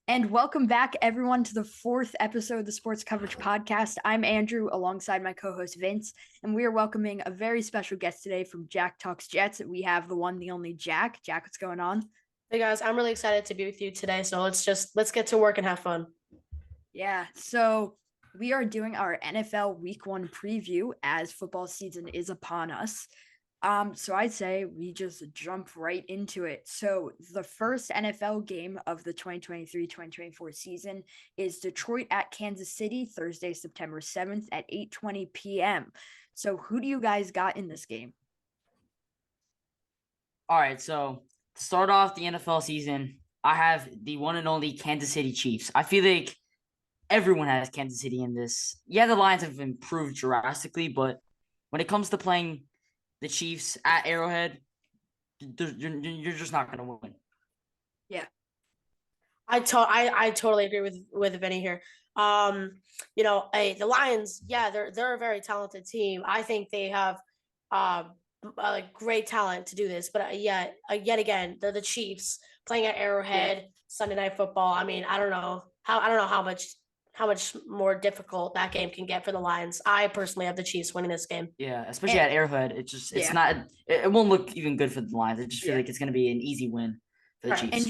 And welcome back, everyone, to the fourth episode of the Sports Coverage Podcast. I'm Andrew, alongside my co host Vince, and we are welcoming a very special guest today from Jack Talks Jets. We have the one, the only Jack. Jack, what's going on? Hey guys, I'm really excited to be with you today. So let's get to work and have fun. Yeah, so we are doing our NFL Week 1 preview as football season is upon us. So I'd say we just jump right into it. So the first NFL game of the 2023-2024 season is Detroit at Kansas City, Thursday, September 7th at 8:20 p.m. So who do you guys got in this game? All right, so to start off the NFL season, I have the one and only Kansas City Chiefs. I feel like everyone has Kansas City in this. Yeah, the Lions have improved drastically, but when it comes to playing the Chiefs at Arrowhead, you're just not going to win. Yeah. I totally agree with Vinny here. The Lions, yeah, they're a very talented team. I think they have like great talent to do this, but yet again, they're the Chiefs playing at Arrowhead Sunday Night Football. I mean, I don't know how much more difficult that game can get for the Lions. I personally have the Chiefs winning this game. Yeah, especially at Arrowhead. It's Yeah. not it won't look even good for the Lions. I just feel Yeah. like it's going to be an easy win for the Right. Chiefs.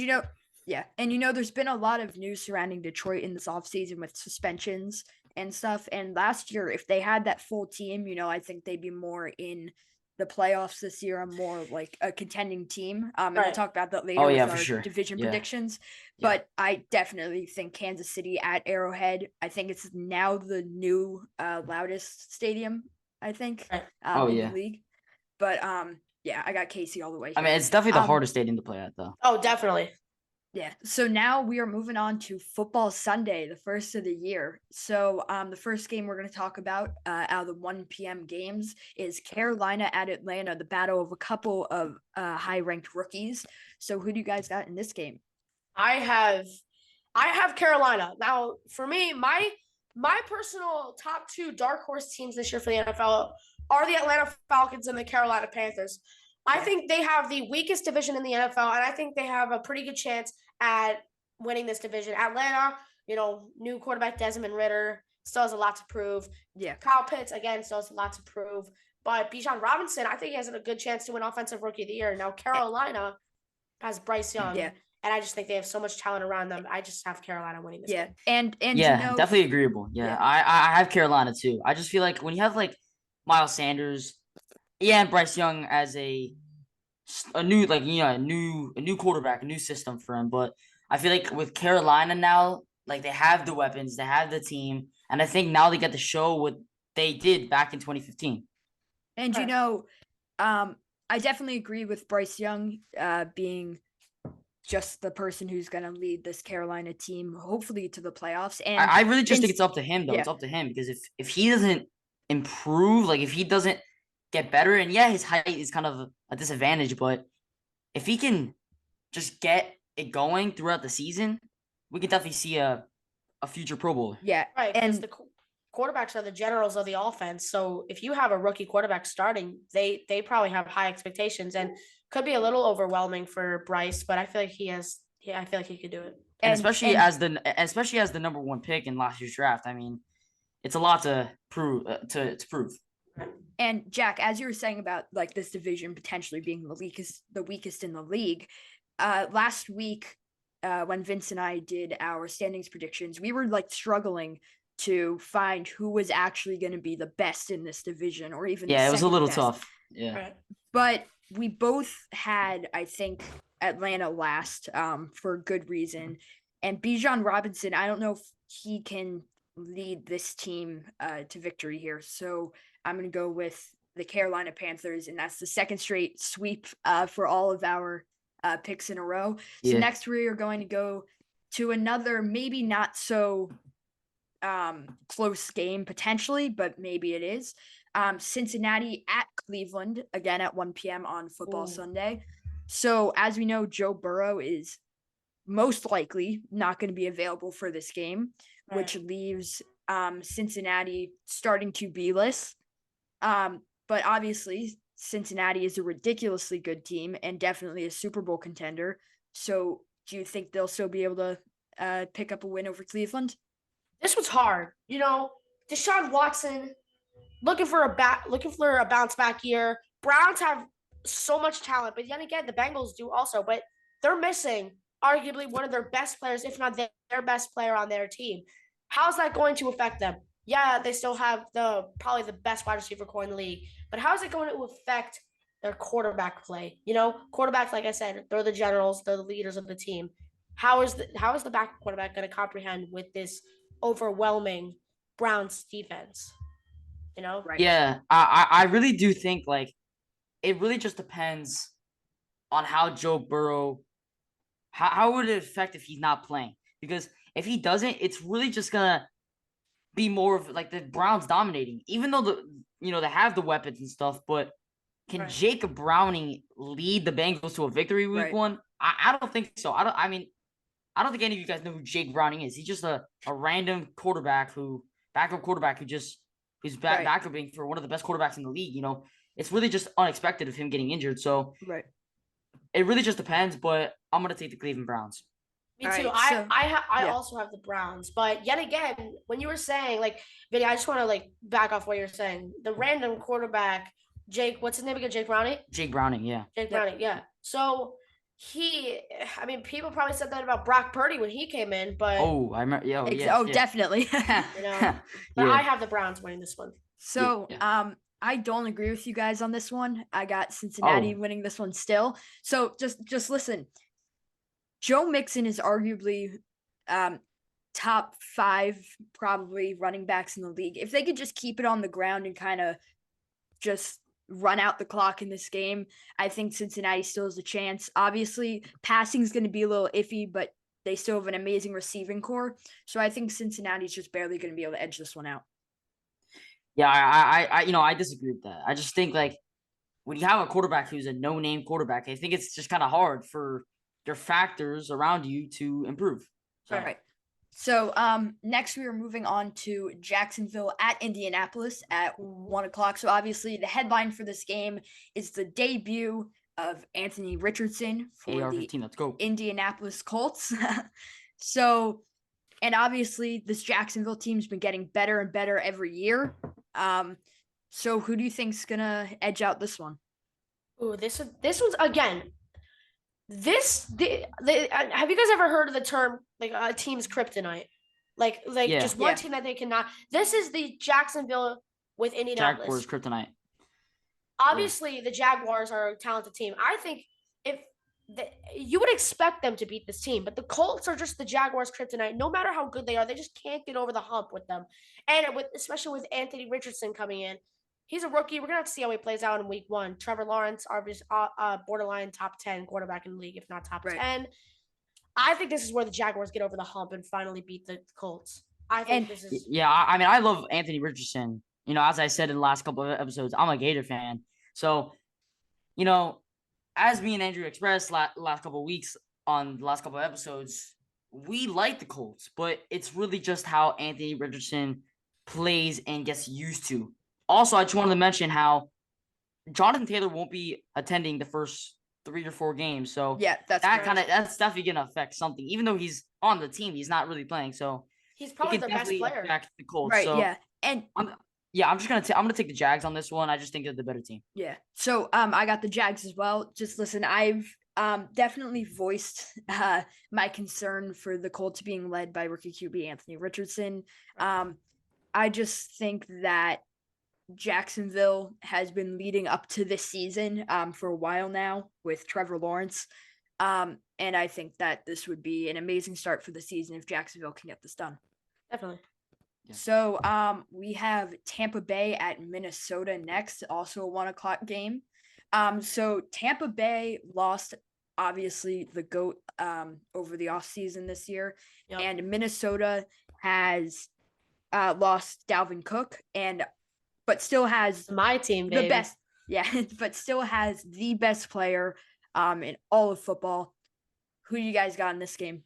And there's been a lot of news surrounding Detroit in this offseason with suspensions and stuff. And last year, if they had that full team, I think they'd be more in the playoffs this year, and more like a contending team. And we'll Right. talk about that Oh later yeah, with for our sure. division Yeah. predictions. Yeah. But I definitely think Kansas City at Arrowhead, I think it's now the new loudest stadium, I think, Right. Oh in the yeah. league. But yeah, I got Casey all the way I here. mean, it's definitely the Um, hardest stadium to play at, though. Oh, definitely. Yeah. So now we are moving on to Football Sunday, the first of the year. So the first game we're going to talk about out of the 1 p.m. games is Carolina at Atlanta, the battle of a couple of high-ranked rookies. So who do you guys got in this game? I have I have Carolina. Now, for me, my personal top two dark horse teams this year for the NFL are the Atlanta Falcons and the Carolina Panthers. I think they have the weakest division in the NFL, and I think they have a pretty good chance at winning this division. Atlanta, new quarterback Desmond Ritter still has a lot to prove. Yeah. Kyle Pitts, again, still has a lot to prove. But Bijan Robinson, I think he has a good chance to win Offensive Rookie of the Year. Now, Carolina has Bryce Young. Yeah. And I just think they have so much talent around them. I just have Carolina winning this game. And Yeah, definitely agreeable. Yeah, Yeah. I have Carolina too. I just feel like when you have like Miles Sanders, yeah, and Bryce Young as a new a new quarterback, a new system for him. But I feel like with Carolina now, like they have the weapons, they have the team, and I think now they get to show what they did back in 2015. And I definitely agree with Bryce Young being just the person who's going to lead this Carolina team, hopefully to the playoffs. And I really just think it's up to him, though. Yeah. It's up to him because if he doesn't improve, like if he doesn't get better, and yeah, his height is kind of a disadvantage, but if he can just get it going throughout the season, we can definitely see a future Pro Bowler. Yeah, Right, because the quarterbacks are the generals of the offense. So if you have a rookie quarterback starting, they probably have high expectations and could be a little overwhelming for Bryce, but I feel like I feel like he could do it. And especially as the number one pick in last year's draft, I mean, it's a lot to prove to prove. And Jack, as you were saying about like this division potentially being the weakest in the league, last week when Vince and I did our standings predictions, we were like struggling to find who was actually going to be the best in this division, or even Yeah, it was a little best. tough. Yeah, Right. But we both had, I think, Atlanta last for good reason. And Bijan Robinson, I don't know if he can lead this team to victory here. So I'm going to go with the Carolina Panthers, and that's the second straight sweep for all of our picks in a row. So next we are going to go to another maybe not so close game potentially, but maybe it is. Cincinnati at Cleveland, again at 1 p.m. on Football Sunday. So as we know, Joe Burrow is most likely not going to be available for this game, which leaves Cincinnati starting to B-list. But obviously, Cincinnati is a ridiculously good team and definitely a Super Bowl contender. So do you think they'll still be able to pick up a win over Cleveland? This was hard. You know, Deshaun Watson looking for a bounce back year. Browns have so much talent, but yet again, the Bengals do also. But they're missing arguably one of their best players, if not their best player on their team. How's that going to affect them? Yeah, they still have probably the best wide receiver core in the league, but how is it going to affect their quarterback play? You know, quarterbacks, like I said, they're the generals, they're the leaders of the team. How is the back quarterback going to comprehend with this overwhelming Browns defense? You know, Right. Yeah, I really do think like it really just depends on how Joe Burrow how would it affect if he's not playing? Because if he doesn't, it's really just gonna be more of like the Browns dominating. Even though they have the weapons and stuff, but can Right. Jacob Browning lead the Bengals to a victory week Right. one? I don't think so. I mean, I don't think any of you guys know who Jake Browning is. He's just a random backup quarterback who's Right. backupping for one of the best quarterbacks in the league. It's really just unexpected of him getting injured. So Right. it really just depends. But I'm gonna take the Cleveland Browns. Me All too. right, I yeah. also have the Browns, but yet again, when you were saying like, Vinny, I just want to like back off what you're saying. The random quarterback, Jake, what's his name again? Jake Browning. Jake Browning, yeah. Jake Yep. Browning, yeah. So I mean, people probably said that about Brock Purdy when he came in, but Oh, I remember. Yeah, Oh, definitely. you know, but I have the Browns winning this one. So, Yeah. I don't agree with you guys on this one. I got Cincinnati Oh. winning this one still. So just listen. Joe Mixon is arguably top 5 probably running backs in the league. If they could just keep it on the ground and kind of just run out the clock in this game, I think Cincinnati still has a chance. Obviously, passing is going to be a little iffy, but they still have an amazing receiving core. So I think Cincinnati's just barely going to be able to edge this one out. Yeah, I disagree with that. I just think like when you have a quarterback who's a no-name quarterback, I think it's just kind of hard for your factors around you to improve. So, All right. So next we are moving on to Jacksonville at Indianapolis at 1:00. So obviously the headline for this game is the debut of Anthony Richardson for the AR-15, let's go. Indianapolis Colts. So, and obviously this Jacksonville team's been getting better and better every year. So who do you think's gonna edge out this one? Ooh, this one's again. Have you guys ever heard of the term like a team's kryptonite? Like Yeah. just one Yeah. team that they cannot. This is the Jacksonville with Indianapolis. Jaguars kryptonite. Obviously, the Jaguars are a talented team. I think if you would expect them to beat this team, but the Colts are just the Jaguars' kryptonite. No matter how good they are, they just can't get over the hump with them. And especially with Anthony Richardson coming in, he's a rookie. We're gonna have to see how he plays out in Week 1. Trevor Lawrence, obviously, borderline top 10 quarterback in the league, if not top Right. 10. I think this is where the Jaguars get over the hump and finally beat the Colts. I think this is. Yeah, I mean, I love Anthony Richardson. As I said in the last couple of episodes, I'm a Gator fan. So, as me and Andrew expressed last couple of weeks on the last couple of episodes, we like the Colts, but it's really just how Anthony Richardson plays and gets used to. Also, I just wanted to mention how Jonathan Taylor won't be attending the first 3 or 4 games. So Yeah, that's that's correct. definitely gonna affect something. Even though he's on the team, he's not really playing. So He's it probably can their best definitely player. affect the Colts. Right, So yeah. And I'm gonna take the Jags on this one. I just think they're the better team. yeah. So I got the Jags as well. Just listen, I've definitely voiced my concern for the Colts being led by rookie QB Anthony Richardson. I just think that Jacksonville has been leading up to this season for a while now with Trevor Lawrence. And I think that this would be an amazing start for the season if Jacksonville can get this done. Definitely. Yeah. So we have Tampa Bay at Minnesota next, also a 1:00 game. So Tampa Bay lost obviously the GOAT over the offseason this year. Yep. And Minnesota has lost Dalvin Cook but still has My team, the baby. best, yeah, but still has the best player in all of football. Who do you guys got in this game?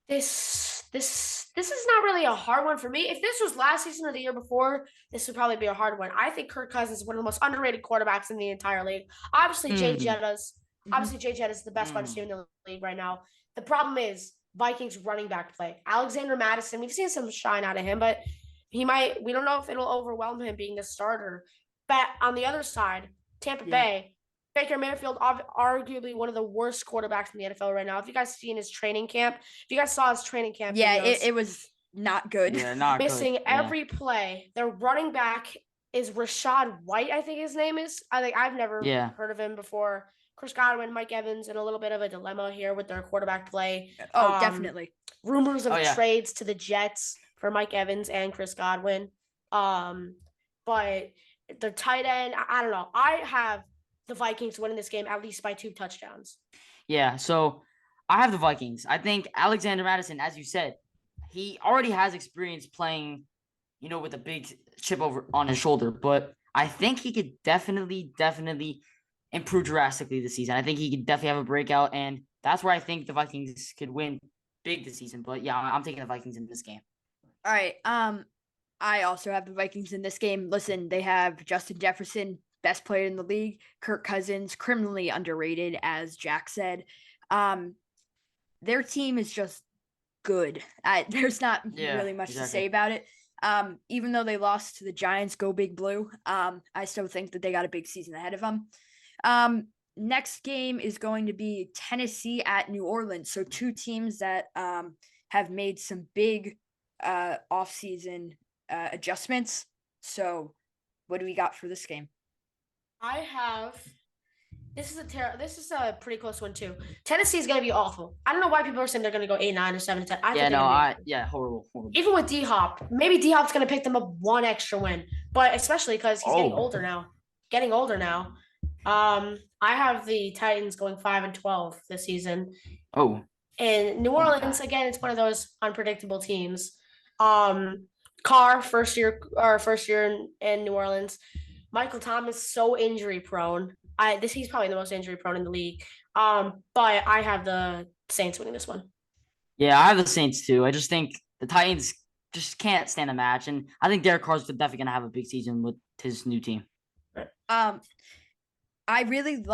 This is not really a hard one for me. If this was last season or the year before, this would probably be a hard one. I think Kirk Cousins is one of the most underrated quarterbacks in the entire league. Obviously, Jay Mhm. Jettas. Obviously, Jay Jettas is the best wide receiver in the league right now. The problem is Vikings running back play. Alexander Madison, we've seen some shine out of him, but we don't know if it'll overwhelm him being the starter. But on the other side, Tampa Yeah. Bay, Baker Mayfield, arguably one of the worst quarterbacks in the NFL right now. If you guys seen his training camp, if you guys saw his training camp Yeah, videos, it was not good. Yeah, not missing good. Yeah. every play. Their running back is Rashad White, I think his name is. I've never Yeah. heard of him before. Chris Godwin, Mike Evans, in a little bit of a dilemma here with their quarterback play. Oh, definitely. Rumors of Oh, yeah. trades to the Jets for Mike Evans and Chris Godwin. But the tight end, I don't know. I have the Vikings winning this game at least by 2 touchdowns. Yeah, so I have the Vikings. I think Alexander Madison, as you said, he already has experience playing, with a big chip over on his shoulder. But I think he could definitely improve drastically this season. I think he could definitely have a breakout, and that's where I think the Vikings could win big this season. But yeah, I'm taking the Vikings in this game. All right. I also have the Vikings in this game. Listen, they have Justin Jefferson, best player in the league. Kirk Cousins, criminally underrated, as Jack said. Their team is just good. There's not really much to say about it. Even though they lost to the Giants, go Big Blue. I still think that they got a big season ahead of them. Next game is going to be Tennessee at New Orleans. So 2 teams that have made some big offseason adjustments. So what do we got for this game? I have this is a pretty close one too. Tennessee is going to be awful. I don't know why people are saying they're going to go 8-9 or 7-10. Horrible. Even with D-Hop, maybe D-Hop's going to pick them up 1 extra win, but especially because he's getting older now. I have the Titans going 5-12 this season. Oh. And New Orleans, again, it's one of those unpredictable teams. Carr, first year in New Orleans. Michael Thomas, so injury prone. He's probably the most injury prone in the league. But I have the Saints winning this one. Yeah, I have the Saints too. I just think the Titans just can't stand a match, and I think Derek Carr's definitely gonna have a big season with his new team. I really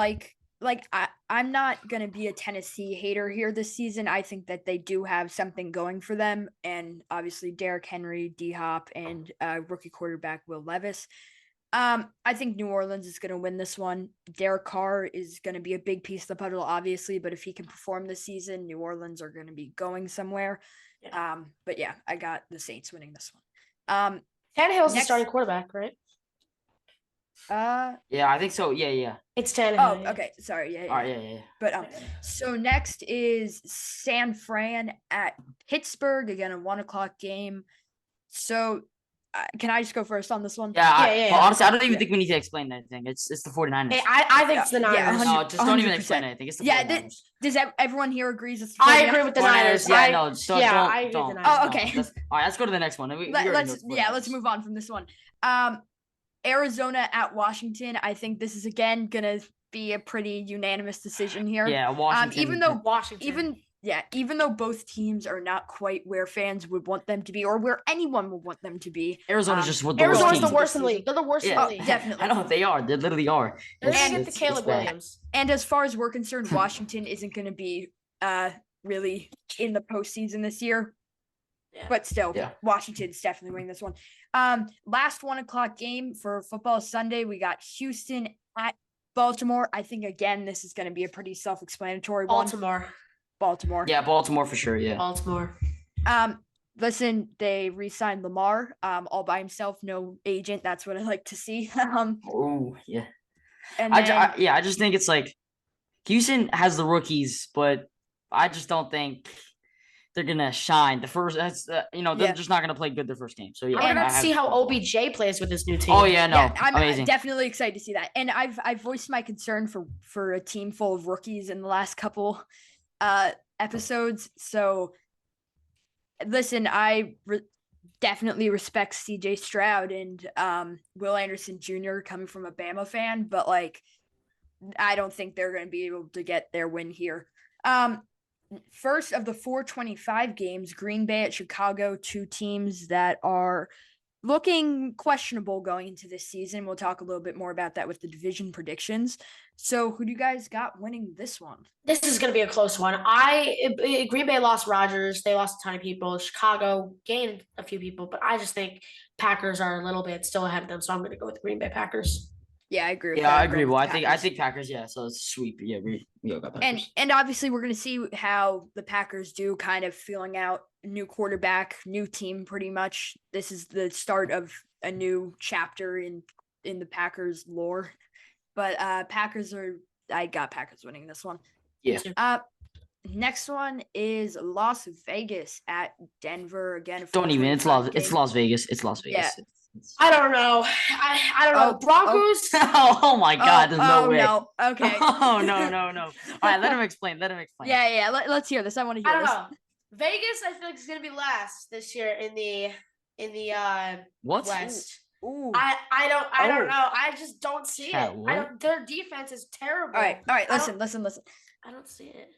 I'm not gonna be a Tennessee hater here this season. I think that they do have something going for them, and obviously Derrick Henry, D-Hop, and rookie quarterback Will Levis. I think New Orleans is going to win this one. Derek Carr is going to be a big piece of the puzzle, obviously, but if he can perform this season, New Orleans are going to be going somewhere. Yeah. But yeah, I got the Saints winning this one. Tannehill's the starting quarterback, right? Yeah, I think so. Yeah. It's Tannehill. Oh, okay. Sorry. Yeah. All right, yeah. But so next is San Fran at Pittsburgh, again, a 1:00 game. So can I just go first on this one? Yeah. Well, honestly, I don't even think we need to explain anything. It's the 49ers. I think it's the Niners. Yeah, No, just don't even 100%. explain anything. It's the 49ers. Does everyone here agrees? It's the I 49ers? agree with the 49ers, Niners. Yeah, I no, just don't. agree with the don't. Niners. Oh, okay. All right, let's go to the next one. Let's move on from this one. Arizona at Washington. I think this is again gonna be a pretty unanimous decision here. Yeah, Washington. Even though both teams are not quite where fans would want them to be, or where anyone would want them to be. Arizona's just what the Arizona's worst the worst in the league. They're the worst in the league. Definitely. I know they are. They literally are. They're It's- gonna get the it's Caleb bad. Williams. And as far as we're concerned, Washington isn't going to be really in the postseason this year. Yeah. But still, Yeah. Washington's definitely winning this one. Last 1:00 game for football Sunday, we got Houston at Baltimore. I think again this is going to be a pretty self-explanatory one. Baltimore. Yeah, Baltimore for sure. Yeah. Baltimore. Listen, they re-signed Lamar, all by himself, no agent. That's what I like to see. Oh yeah. And I just think it's like Houston has the rookies, but I just don't think they're gonna shine. The first, they're just not gonna play good their first game. So yeah, I'm gonna I have see how Baltimore. OBJ plays with his new team. Oh yeah, no, I'm amazing. definitely excited to see that. And I've voiced my concern for a team full of rookies in the last couple episodes. So listen, I definitely respect CJ Stroud and Will Anderson Jr. coming from a Bama fan, but like I don't think they're going to be able to get their win here. First of the 425 games, Green Bay at Chicago, 2 teams that are looking questionable going into this season. We'll talk a little bit more about that with the division predictions. So, who do you guys got winning this one? This is going to be a close one. Green Bay lost Rodgers. They lost a ton of people. Chicago gained a few people, but I just think Packers are a little bit still ahead of them. So I'm going to go with the Green Bay Packers. Yeah, I agree with Yeah, that. I I'm agree. going Well, with the I think Packers. Yeah, so it's sweep. Yeah, we all got Packers. And obviously we're gonna see how the Packers do, kind of feeling out new quarterback, new team. Pretty much, this is the start of a new chapter in the Packers lore. But I got Packers winning this one. Yeah. Next one is Las Vegas at Denver again. a Don't even. It's 4:25 Las. It's game. Las Vegas. It's Las Vegas. Yeah. I don't know. I don't know. Oh, Broncos. Oh my God! There's no way. no. Okay. Oh no. All right, let him explain. Yeah. Let's hear this. I want to I hear don't this. know. Vegas, I feel like is gonna be last this year in the What? West. Ooh. I don't Oh. know. I just don't see Chat, it. what? Their defense is terrible. All right. I Listen. I don't see it.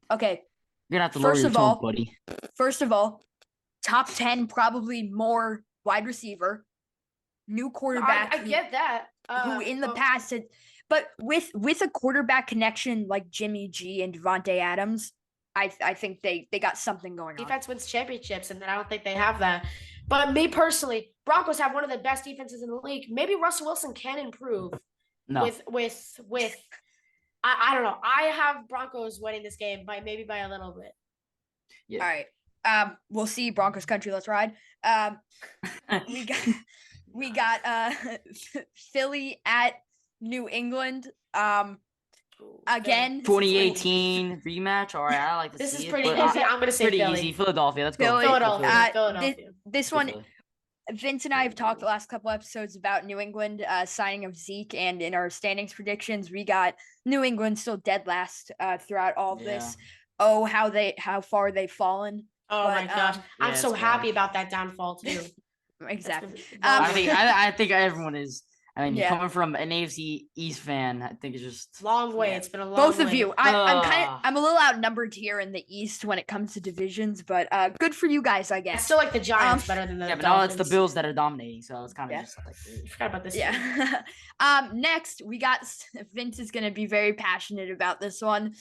Okay. You're gonna have to lower First your of tone, all- buddy. First of all, top 10, probably more wide receiver, new quarterback. I get that. who in the but past had, but with a quarterback connection like Jimmy G and Devontae Adams, I think they got something going on. defense wins championships, and I don't think they have that. But me personally, Broncos have one of the best defenses in the league. Maybe Russell Wilson can improve No. with. I don't know. I have Broncos winning this game by a little bit. Yeah. All right. We'll see. Broncos country, let's ride. We got Philly at New England. Again, 2018 rematch. All right, I like to This see is it, pretty but, easy. I'm gonna say pretty Philly. easy. Philadelphia. Let's go. Philly. Philadelphia. Uh, Philadelphia. this Go one, Philly. Vince and I have talked the last couple episodes about New England signing of Zeke, and in our standings predictions, we got New England still dead last throughout all of this. Oh, how far they've fallen. Oh my But, gosh, I'm yeah, so it's happy bad. about that downfall too. That's Exactly. gonna I be- Um, I think everyone is. I mean, Yeah. coming from an AFC East fan, I think it's just long way. Yeah. It's been a long Both of way. you. I'm a little Ah. outnumbered here in the East when it comes to divisions, but good for you guys, I I guess. still like the Giants better than the yeah, but now it's the Dolphins. Bills that are dominating, so it's kind of Yeah. just like I forgot about this. Yeah. Next we got Vince is gonna be very passionate about this one.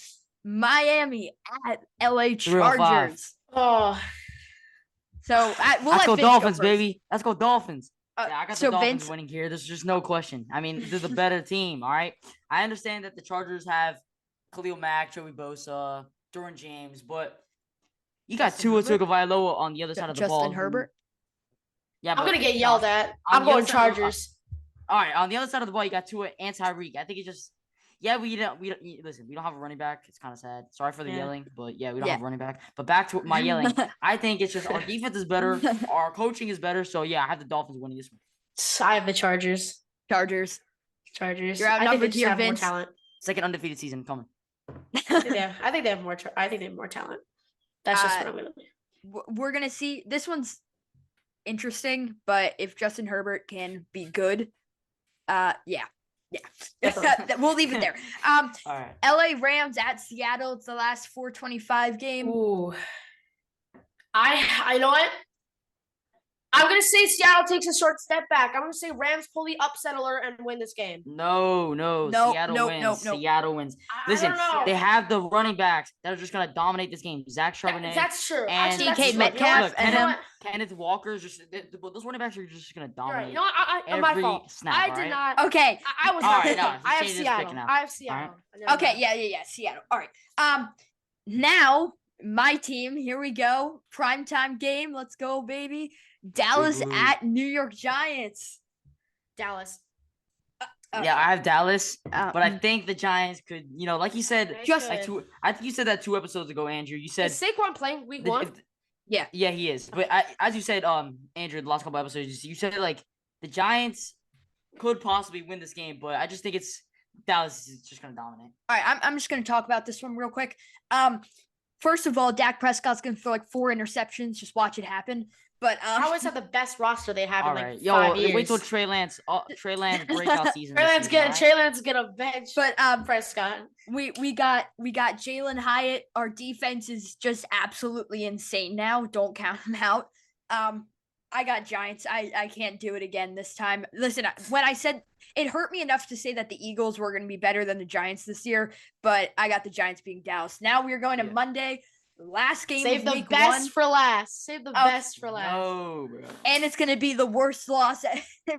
Miami at LA 305. Chargers. Oh, So we'll Let's let go Vince Dolphins, first. baby. Let's go Dolphins. Uh, Yeah, I got so the Dolphins Vince, winning here. There's just no question. I mean, they're the better team. All right. I understand that the Chargers have Khalil Mack, Joey Bosa, Jordan James, but you got Justin Tua Herbert? Tagovailoa on the other side of the ball. Justin who- Herbert. Yeah, I'm but gonna get you yelled know, at. on I'm the going other side of the- Chargers. All right, on the other side of the ball, you got Tua and Tyreek. I think it just, yeah, we don't listen. We don't have a running back. It's kind of sad. Sorry for the Yeah. yelling, but yeah, we don't Yeah. have a running back. But back to my yelling, I think it's just our defense is better, our coaching is better. So yeah, I have the Dolphins winning this one. I have the Chargers. Chargers. Chargers. You're I think they outnumbered just here, have more Vince. talent. Second undefeated season coming. I think they have more. I think they have more talent. That's just what I'm gonna. We're gonna see. This one's interesting, but if Justin Herbert can be good, yeah. Definitely. We'll leave it there. All right. LA Rams at Seattle. It's the last 4:25 game. Ooh. I know what? I'm gonna say Seattle takes a short step back. I'm gonna say Rams pull the upset alert and win this game. No, Nope, Seattle nope, wins. nope, nope. Seattle wins. I Listen, don't know. they have the running backs that are just gonna dominate this game. Zach Charbonnet, That's true. and Actually, that's DK true. Metcalf, look, and you know then- what? Kenneth Walker's just those running backs are just gonna You're dominate. right. You know what? My every fault. snap, I all did right? not. Okay. I was All not. right, no, I have change this pick Seattle. now. I have Seattle. Never Okay. mind. Yeah. Seattle. All right. Now my team. Here we go. Primetime game. Let's go, baby. Dallas Boo-boo. at New York Giants. Dallas. Yeah, I have Dallas, Uh, but I think the Giants could, like you said, They Just could. like I think you said that 2 episodes ago, Andrew. You said Is Saquon playing week the- one? if- Yeah. yeah, he is. But as you said, Andrew, the last couple episodes, you said like the Giants could possibly win this game, but I just think it's Dallas is just gonna dominate. All right, I'm just gonna talk about this one real quick. First of all, Dak Prescott's gonna throw like 4 interceptions. Just watch it happen. But I always have the best roster they have All in like right, yo, 5 years. wait till Trey Lance breakout season. Trey this Lance season, get all right? Trey Lance get a bench. but Prescott. we got Jalen Hyatt. Our defense is just absolutely insane now. Don't count him out. I got Giants. I can't do it again this time. Listen, when I said it hurt me enough to say that the Eagles were going to be better than the Giants this year, but I got the Giants being Dallas. Now we're going to Yeah. Monday, last game Save of the week best 1, for last. Save the Oh, best for last. No, bro. and it's going to be the worst loss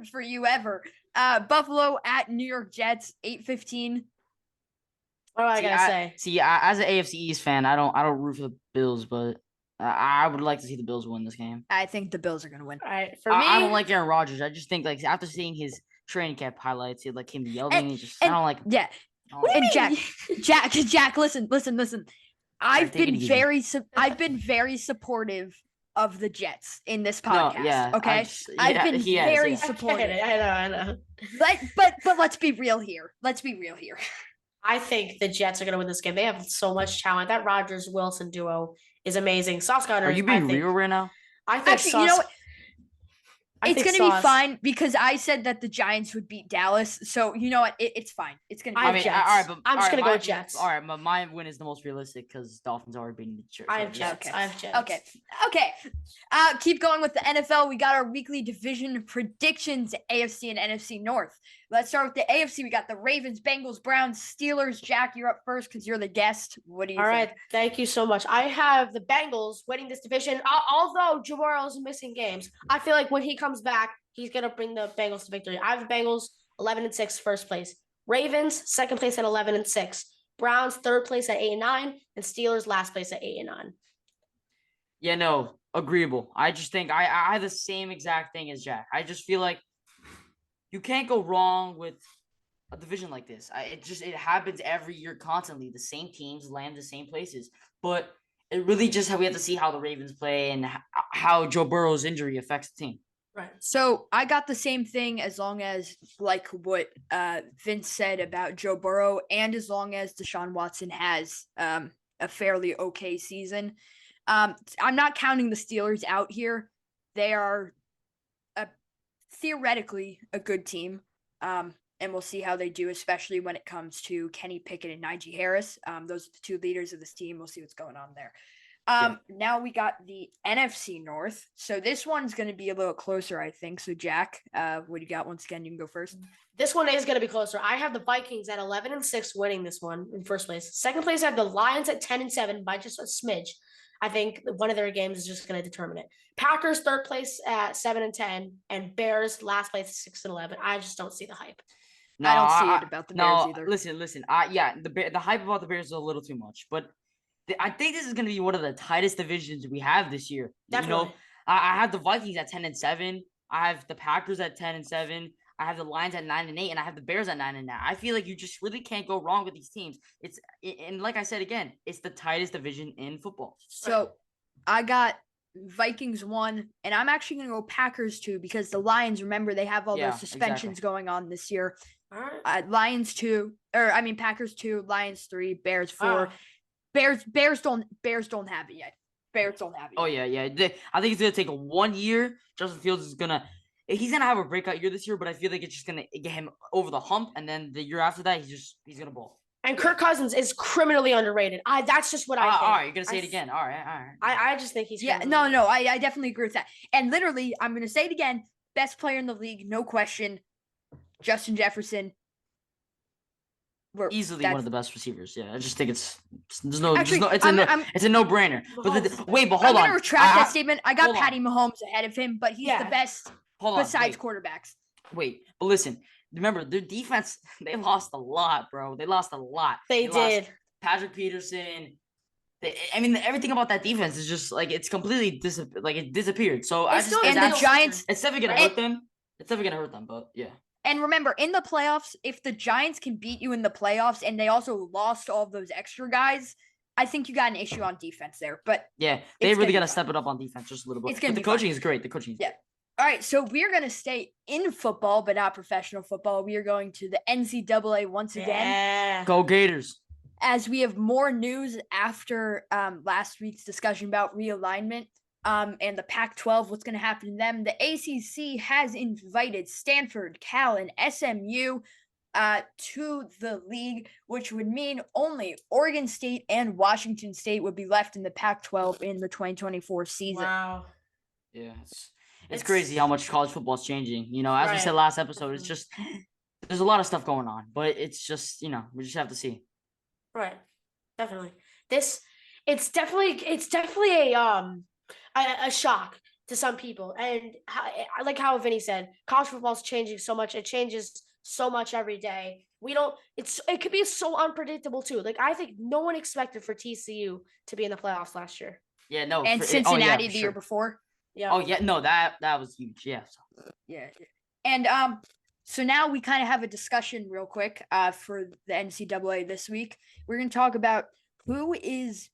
for you ever. Buffalo at New York Jets, 8:15. What do I gotta say? As an AFC East fan, I don't root for the Bills, but I would like to see the Bills win this game. I think the Bills are going to win. All right, for me, I don't like Aaron Rodgers. I just think like after seeing his training camp highlights, he like him yelling. I don't like. Yeah. I don't like And it. Jack, listen. I've take it been easy. I've been very supportive of the Jets in this No, podcast. yeah, Okay, I've been he has, very yeah. I get supportive. it. I know. But let's be real here. I think the Jets are gonna win this game. They have so much talent. That Rodgers Wilson duo is amazing. Sauce Gardner. Are you being real right now? I think Actually, you know what? I It's think gonna be Sauce- fine because I said that the Giants would beat Dallas. So you know what? It's fine. It's gonna be. I have Jets. all right, but I'm all just right, gonna go my- Jets. All right, but my win is the most realistic because Dolphins already beating the Chiefs. I have Jets. Okay. I have Jets. Okay. Keep going with the NFL. We got our weekly division predictions, AFC and NFC North. Let's start with the AFC. We got the Ravens, Bengals, Browns, Steelers. Jack, you're up first because you're the guest. What do you All think? right, thank you so much. I have the Bengals winning this division. Although Joe Burrow is missing games, I feel like when he comes back, he's gonna bring the Bengals to victory. I have the Bengals 11-6, first place. Ravens second place at 11-6. Browns third place at 8-9, and Steelers last place at 8-9. Yeah, no, agreeable. I just think I have the same exact thing as Jack. I just feel like you can't go wrong with a division like this. It happens every year constantly. The same teams land the same places, but it really just we have to see how the Ravens play and how Joe Burrow's injury affects the team. Right. So I got the same thing as long as like what Vince said about Joe Burrow, and as long as Deshaun Watson has a fairly okay season. I'm not counting the Steelers out here. They are theoretically a good team. And we'll see how they do, especially when it comes to Kenny Pickett and Najee Harris. Those are the two leaders of this team. We'll see what's going on there. Now we got the NFC North. So this one's going to be a little closer, I think. So Jack, what do you got? Once again, you can go first. This one is going to be closer. I have the Vikings at 11-6 winning this one in first place. Second place, I have the Lions at 10-7 by just a smidge. I think one of their games is just going to determine it. Packers third place at 7-10, and Bears last place 6-11. I just don't see the hype. I don't see it about the Bears either. Listen. The hype about the Bears is a little too much, but I think this is going to be one of the tightest divisions we have this year. Definitely. You know, I have the Vikings at 10-7. I have the Packers at 10-7. I have the Lions at 9-8, and I have the Bears at 9-9. I feel like you just really can't go wrong with these teams. And like I said again, it's the tightest division in football. So I got Vikings 1, and I'm actually going to go Packers 2 because the Lions, remember, they have all those suspensions going on this year. All right. Packers 2, Lions 3, Bears 4. Wow. Bears don't have it yet. Bears don't have it. Oh yeah. I think it's gonna take 1 year. Justin Fields is he's gonna have a breakout year this year, but I feel like it's just gonna get him over the hump, and then the year after that, he's gonna ball. And Kirk Cousins is criminally underrated. That's just what I think. All right, you're gonna say it again. All right. I just think he's No, I definitely agree with that. And literally, I'm gonna say it again. Best player in the league, no question. Justin Jefferson. Easily one of the best receivers. Yeah, I just think it's a no brainer. But hold on. I'm gonna retract that statement. I got hold on. Patty Mahomes ahead of him, but he's the best besides quarterbacks. Wait, but listen. Remember, their defense, they lost a lot, bro. They lost a lot. They did. Lost Patrick Peterson. Everything about that defense is just like it's completely it disappeared. So the Giants. It's never gonna hurt them. It's never gonna hurt them, but yeah. And remember, in the playoffs, if the Giants can beat you in the playoffs and they also lost all of those extra guys, I think you got an issue on defense there. But yeah, they really got to step it up on defense just a little bit. But the coaching is great. The coaching is great. All right, so we're going to stay in football, but not professional football. We are going to the NCAA once again. Yeah. Go Gators. As we have more news after last week's discussion about realignment. And the Pac-12, what's going to happen to them? The ACC has invited Stanford, Cal, and SMU to the league, which would mean only Oregon State and Washington State would be left in the Pac-12 in the 2024 season. Wow. Yeah, It's crazy how much college football is changing. You know, as we said Right. last episode, it's Definitely. just there's a lot of stuff going on, but it's just we just have to see. Right. Definitely. This it's definitely a shock to some people. And I like how Vinny said, college football's changing so much. It changes so much every day. We don't it could be so unpredictable too. Like I think no one expected for TCU to be in the playoffs last year. Yeah, no, And oh yeah, Cincinnati for the year sure. before. Yeah. Oh yeah, no, that was huge. Yeah. Yeah. And so now we kind of have a discussion real quick for the NCAA this week. We're going to talk about who is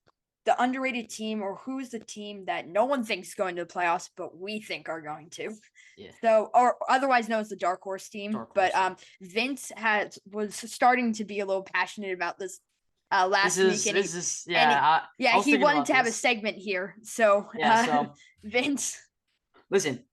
the underrated team or who's the team that no one thinks is going to the playoffs, but we think are going to. Yeah. So, or otherwise known as the dark horse team. Dark But horse, Vince was starting to be a little passionate about this last week. And This is yeah, was he thinking wanted about to have a this. segment here. So, Yeah, so Vince. listen,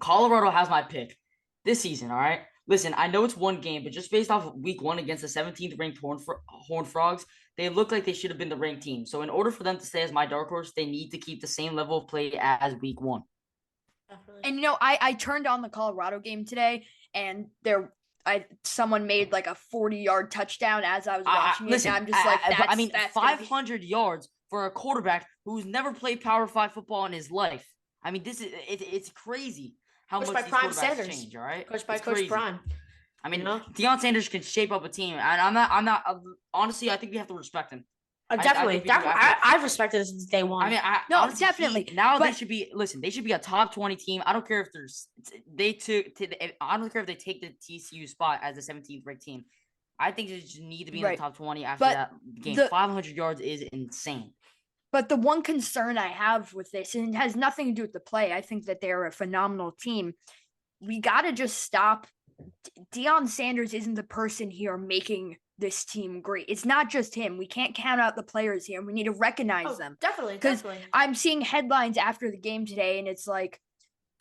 Colorado has my pick this season. All right. Listen, I know it's one game, but just based off of week 1 against the 17th ranked Horned Frogs, they look like they should have been the ranked team. So in order for them to stay as my dark horse, they need to keep the same level of play as week 1. Definitely. And I turned on the Colorado game today, and someone made like a 40-yard touchdown as I was watching it. Listen, And I'm just like, I mean, that's gonna be- 500 yards for a quarterback who's never played Power 5 football in his life. I mean, it's crazy how Coached much by these Prime quarterbacks Sanders. change. All right, Coached by It's Coach crazy. Prime. I mean, You know? Deion Sanders can shape up a team, and I'm not. Honestly, I think we have to respect him. Definitely. think we do have to. I've respected this since day one. I mean, No, honestly, definitely, now they but- should be. Listen, they should be a top 20 team. I don't care if I don't care if they take the TCU spot as the 17th ranked team. I think they just need to be in Right. the top 20 after But that game. the- 500 yards is insane. But the one concern I have with this, and it has nothing to do with the play, I think that they're a phenomenal team. We got to just stop. Deion Sanders isn't the person here making this team great. It's not just him. We can't count out the players here. We need to recognize them. Definitely. 'Cause Definitely. I'm seeing headlines after the game today, and it's like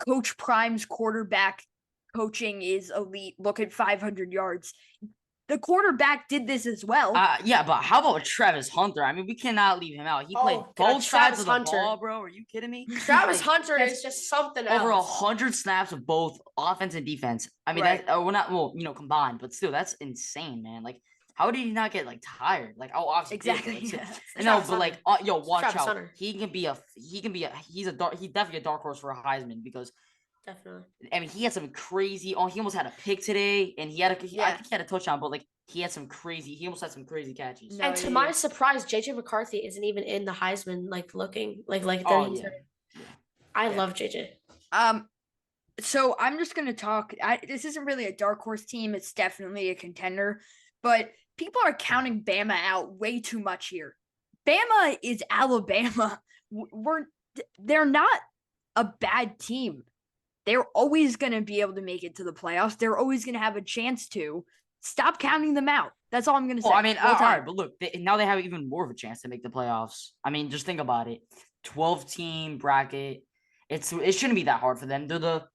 Coach Prime's quarterback coaching is elite. Look at 500 yards. The quarterback did this as well. Yeah, but how about Travis Hunter? I mean, we cannot leave him out. He played Oh, God, both sides Travis of the Hunter. ball, bro. Are you kidding me? Travis Hunter That's is just something Over else. 100 snaps of both offense and defense. I mean, Right. we're not combined, but still, that's insane, man. Like, how did he not get like tired? Like, oh, obviously, he did, but, Exactly. like, Yeah. no, Travis but like, yo, watch Travis out. Hunter. He's definitely a dark horse for a Heisman because Definitely. I mean, he had some crazy. Oh, he almost had a pick today, and I think he had a touchdown, but like he almost had some crazy catches. No, And to yeah, my yeah. surprise, JJ McCarthy isn't even in the Heisman, like looking like Oh, then he's yeah. I Yeah. love JJ. So I'm just gonna talk. This isn't really a dark horse team. It's definitely a contender, but people are counting Bama out way too much here. Bama is Alabama. They're not a bad team. They're always gonna be able to make it to the playoffs. They're always gonna have a chance to. Stop counting them out. That's all I'm gonna say. Oh, I mean, Roll all Tide. right, but look, now they have even more of a chance to make the playoffs. I mean, just think about it: 12-team bracket. It shouldn't be that hard for them. They're the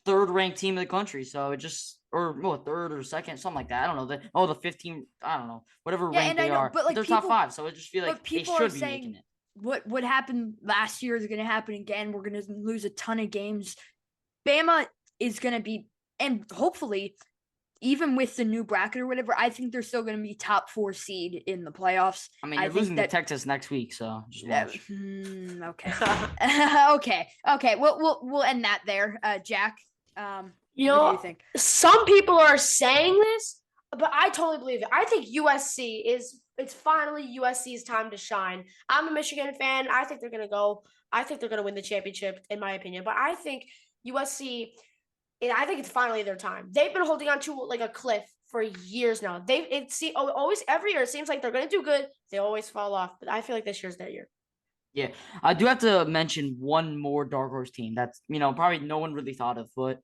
third-ranked team in the country, so third or second, something like that. I don't know. The 15. I don't know, whatever Yeah, rank and I they know, are. but, like, they're top people- 5, so I just feel like but they people are should be saying making it. what happened last year is going to happen again. We're going to lose a ton of games. Bama is going to be, and hopefully, even with the new bracket or whatever, I think they're still going to be top 4 seed in the playoffs. I mean, I you're think losing that- to Texas next week, so just Yeah, watch. okay, okay. We'll end that there. Jack, You what do know, you think? some people are saying this, but I totally believe it. I think it's finally USC's time to shine. I'm a Michigan fan. I think they're gonna win the championship, in my opinion. But I think USC, I think it's finally their time. They've been holding on to like a cliff for years now. Always every year it seems like they're gonna do good. They always fall off. But I feel like this year's their year. Yeah, I do have to mention one more dark horse team that's probably no one really thought of, but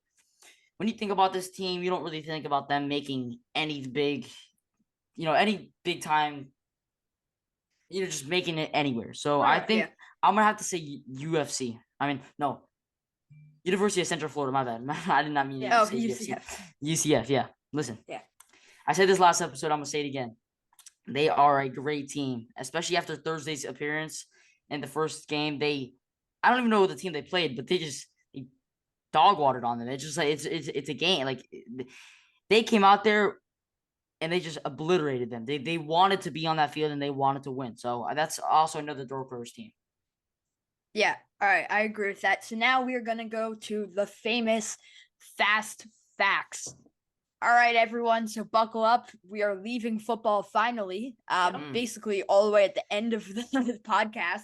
when you think about this team, you don't really think about them making any big time, just making it anywhere. So I Right, think yeah. I'm gonna have to say UFC. I mean, no, University of Central Florida. My bad. I did not mean Yeah. to say UFC. UCF. UCF. Yeah. Listen. Yeah. I said this last episode. I'm gonna say it again. They are a great team, especially after Thursday's appearance in the first game. I don't even know the team they played, but they dog watered on them. It's just like it's a game. Like they came out there and they just obliterated them. They wanted to be on that field and they wanted to win. So that's also another Dork Rivers team. Yeah. All right. I agree with that. So now we are going to go to the famous fast facts. All right, everyone. So buckle up. We are leaving football finally. Basically all the way at the end of the podcast.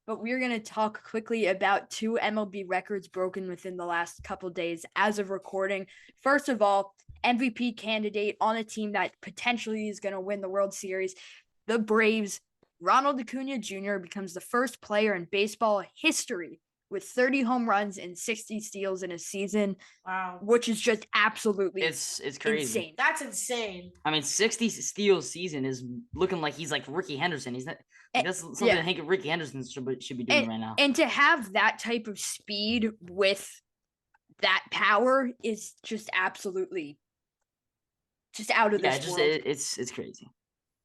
But we're going to talk quickly about 2 MLB records broken within the last couple days as of recording. First of all, MVP candidate on a team that potentially is going to win the World Series, the Braves. Ronald Acuna Jr. becomes the first player in baseball history with 30 home runs and 60 steals in a season. Wow. Which is just absolutely it's crazy. insane. That's insane. I mean, 60 steals season is looking like he's like Ricky Henderson. He's not. That's something I think Ricky Henderson should be doing right now. And to have that type of speed with that power is just absolutely just out of this world. It's crazy.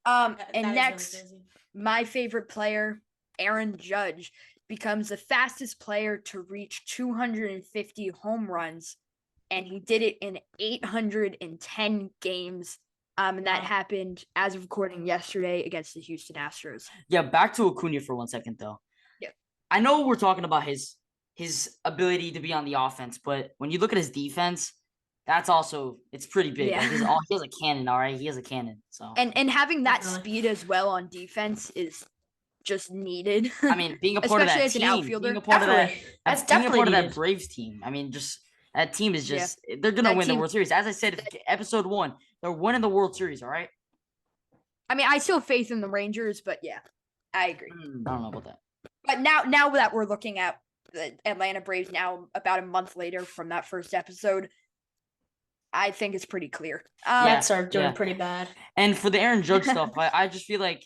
And That next, is really crazy. my favorite player, Aaron Judge, becomes the fastest player to reach 250 home runs, and he did it in 810 games. And that happened as of recording yesterday against the Houston Astros. Yeah, back to Acuna for 1 second though. Yeah. I know we're talking about his ability to be on the offense, but when you look at his defense, that's also it's pretty big. Yeah. Like he has a cannon, all right. He has a cannon. So And having that Definitely. speed as well on defense is just needed. I mean, being a part of that Especially as an team, outfielder. being a part of that, Definitely. That's being a definitely part of that needed. Braves team. I mean, just that team is Yeah. just they're gonna That win the team- World Series. As I said, episode 1, they're winning the World Series. All right. I mean, I still have faith in the Rangers, but yeah, I agree. I don't know about that. But now that we're looking at the Atlanta Braves now about a month later from that first episode, I think it's pretty clear. Mets are doing yeah. pretty bad. And for the Aaron Judge stuff, I just feel like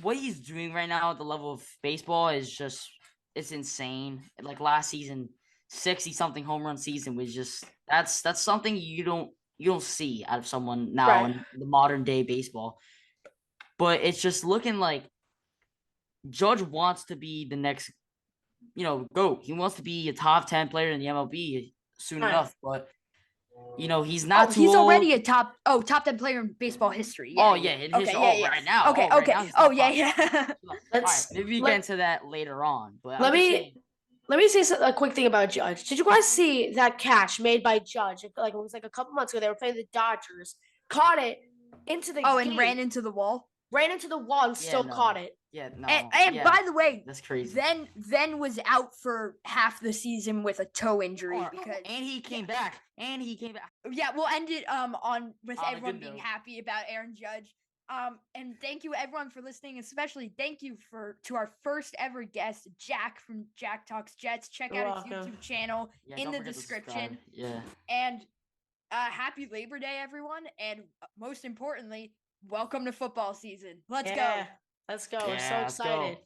what he's doing right now at the level of baseball is just it's insane. Like last season, 60-something home run season was just that's something you don't see out of someone now Right. in the modern day baseball. But it's just looking like Judge wants to be the next, GOAT. He wants to be a top 10 player in the MLB soon Right. enough. But he's not too he's old. already a top 10 player in baseball history. Yeah, in okay, his yeah. right now. Okay, right okay. now he's Oh, top yeah, five. yeah. All right, Let's maybe we let- get into that later on. But Let I'm just me- saying, Let me say a quick thing about Judge. Did you guys see that catch made by Judge? Like it was like a couple months ago. They were playing the Dodgers, caught it into the Oh, gate, and ran into the wall. ran into the wall, and Yeah, still no. caught it. yeah, no, And yeah, by the way, that's crazy. then was out for half the season with a toe injury because And he came back. yeah, we'll end it on with On a everyone good being note. happy about Aaron Judge. And thank you everyone for listening, especially thank you to our first ever guest, Jack from Jack Talks Jets. Check You're out his welcome. YouTube channel Yeah, in don't the forget to subscribe. description. Yeah. And happy Labor Day, everyone. And most importantly, welcome to football season. Let's go. Let's go. We're Yeah, so let's go. excited.